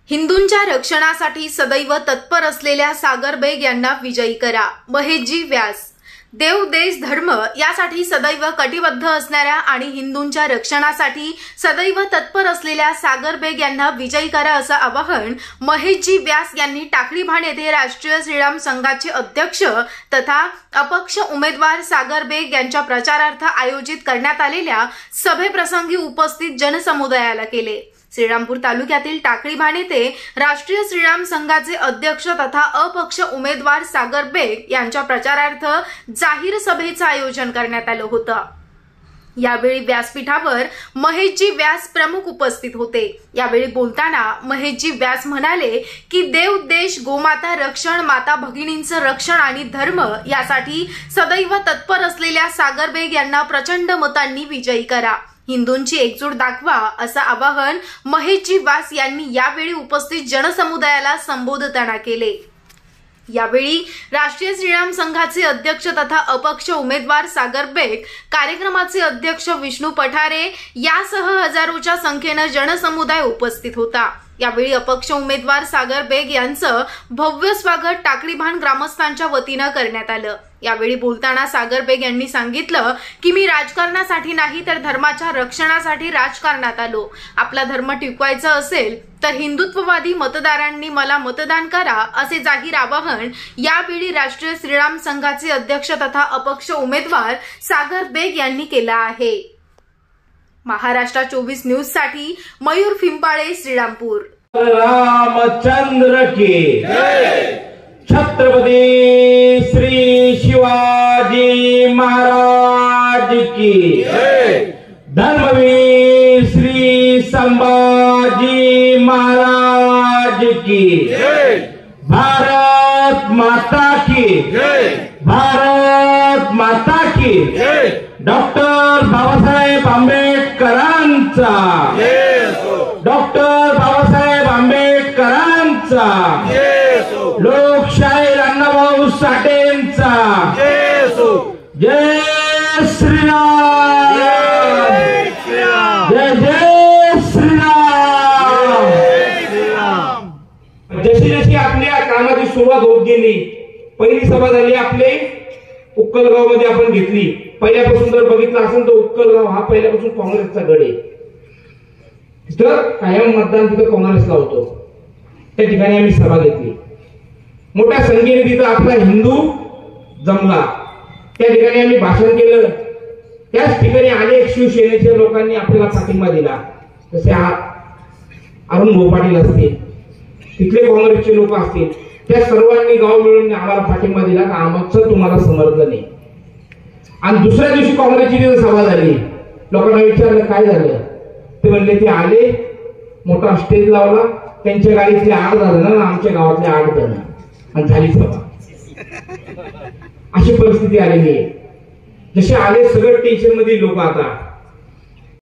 हिंदूंच्या रक्षणासाठी सदैव तत्पर असलेल्या सागर बेग यांना विजयी करा। महेशजी व्यास। देव देश धर्म यासाठी सदैव कटिबद्ध असणाऱ्या आणि हिंदूंच्या रक्षणासाठी सदैव तत्पर असलेल्या सागर बेग यांना विजयी करा असं आवाहन महेशजी व्यास यांनी टाकळीभान येथे राष्ट्रीय श्रीराम संघाचे अध्यक्ष तथा अपक्ष उमेदवार सागर बेग यांच्या प्रचारार्थ आयोजित करण्यात आलेल्या सभेप्रसंगी उपस्थित जनसमुदायाला केले। श्रीरामपूर तालुक्यातील टाकळीभान येथे राष्ट्रीय श्रीराम संघाचे अध्यक्ष तथा अपक्ष उमेदवार सागर बेग यांच्या प्रचारार्थ जाहीर सभेचे आयोजन करण्यात आले होते। यावेळी व्यासपीठावर महेशजी व्यास प्रमुख उपस्थित होते। यावेळी बोलताना महेशजी व्यास म्हणाले की देव देश गोमाता रक्षण माता भगिनींचं रक्षण आणि धर्म यासाठी सदैव तत्पर असलेल्या सागर बेग यांना प्रचंड मतांनी विजयी करा, हिंदूंची एकजूट दाखवा असं आवाहन महेशजी व्यास यांनी यावेळी उपस्थित जनसमुदायाला संबोधताना केले। यावेळी राष्ट्रीय श्रीराम संघाचे अध्यक्ष तथा अपक्ष उमेदवार सागर बेग, कार्यक्रमाचे अध्यक्ष विष्णू पठारे यासह हजारोच्या संख्येने जनसमुदाय उपस्थित होता। यावेळी अपक्ष उमेदवार सागर बेग यांचं भव्य स्वागत टाकळीभान ग्रामस्थांच्या वतीने करण्यात आलं। यावेळी बोलताना सागर बेग यांनी सांगितलं की मी राजकारणासाठी नाही तर धर्माच्या रक्षणासाठी राजकारणात आलो। आपला धर्म टिकवायचा असेल तर हिंदुत्ववादी मतदारांनी मला मतदान करा असे जाहीर आवाहन यावेळी राष्ट्रीय श्रीराम संघाचे अध्यक्ष तथा अपक्ष उमेदवार सागर बेग यांनी केलं आहे। महाराष्ट्र 24 न्यूज साठी मयूर फिंपाळे, श्रीरामपूर। रामचंद्र की जय। छत्रपती श्री शिवाजी महाराज की जय। धर्मवीर श्री संभाजी महाराज की जय। भारत माता की जय। भारत माता की जय। डॉक्टर बाबासाहेब आंबेडकरांचा डॉक्टर बाबासाहेब आंबेडकरांचा लोकशाही अण्णाभाऊ साठेंचा जय श्रीराम, जय जय श्रीराम। जशी जशी आपल्या कामाची सुरुवात होत गेली, पहिली सभा झाली आपले उक्कलगाव मध्ये आपण घेतली। पहिल्यापासून जर बघितलं असेल तर उक्कलगाव हा पहिल्यापासून काँग्रेसचा गड आहे। तिथं कायम मतदान तिथं काँग्रेसला होतो। त्या ठिकाणी आम्ही सभा घेतली, मोठ्या संख्येने तिथं आपला हिंदू जमला। त्या ठिकाणी आम्ही भाषण केलं। त्याच ठिकाणी अनेक शिवसेनेच्या लोकांनी आपल्याला पाठिंबा दिला, जसे अरुण भाऊ पाटील असतील, तिथले काँग्रेसचे लोक असतील, त्या सर्वांनी गाव मिळून आम्हाला पाठिंबा दिला का आमचं तुम्हाला समर्थन आहे। आणि दुसऱ्या दिवशी काँग्रेसची तिथे सभा झाली। लोकांना विचारलं काय झालं, ते म्हणले ते आले, मोठा स्टेज लावला, त्यांच्या गाडीतले 8 जण आमच्या गावातले 8 जण, आणि झाली सभा। अशी परिस्थिती आलेली आहे। जसे आले सगळं टेन्शन मध्ये लोक आता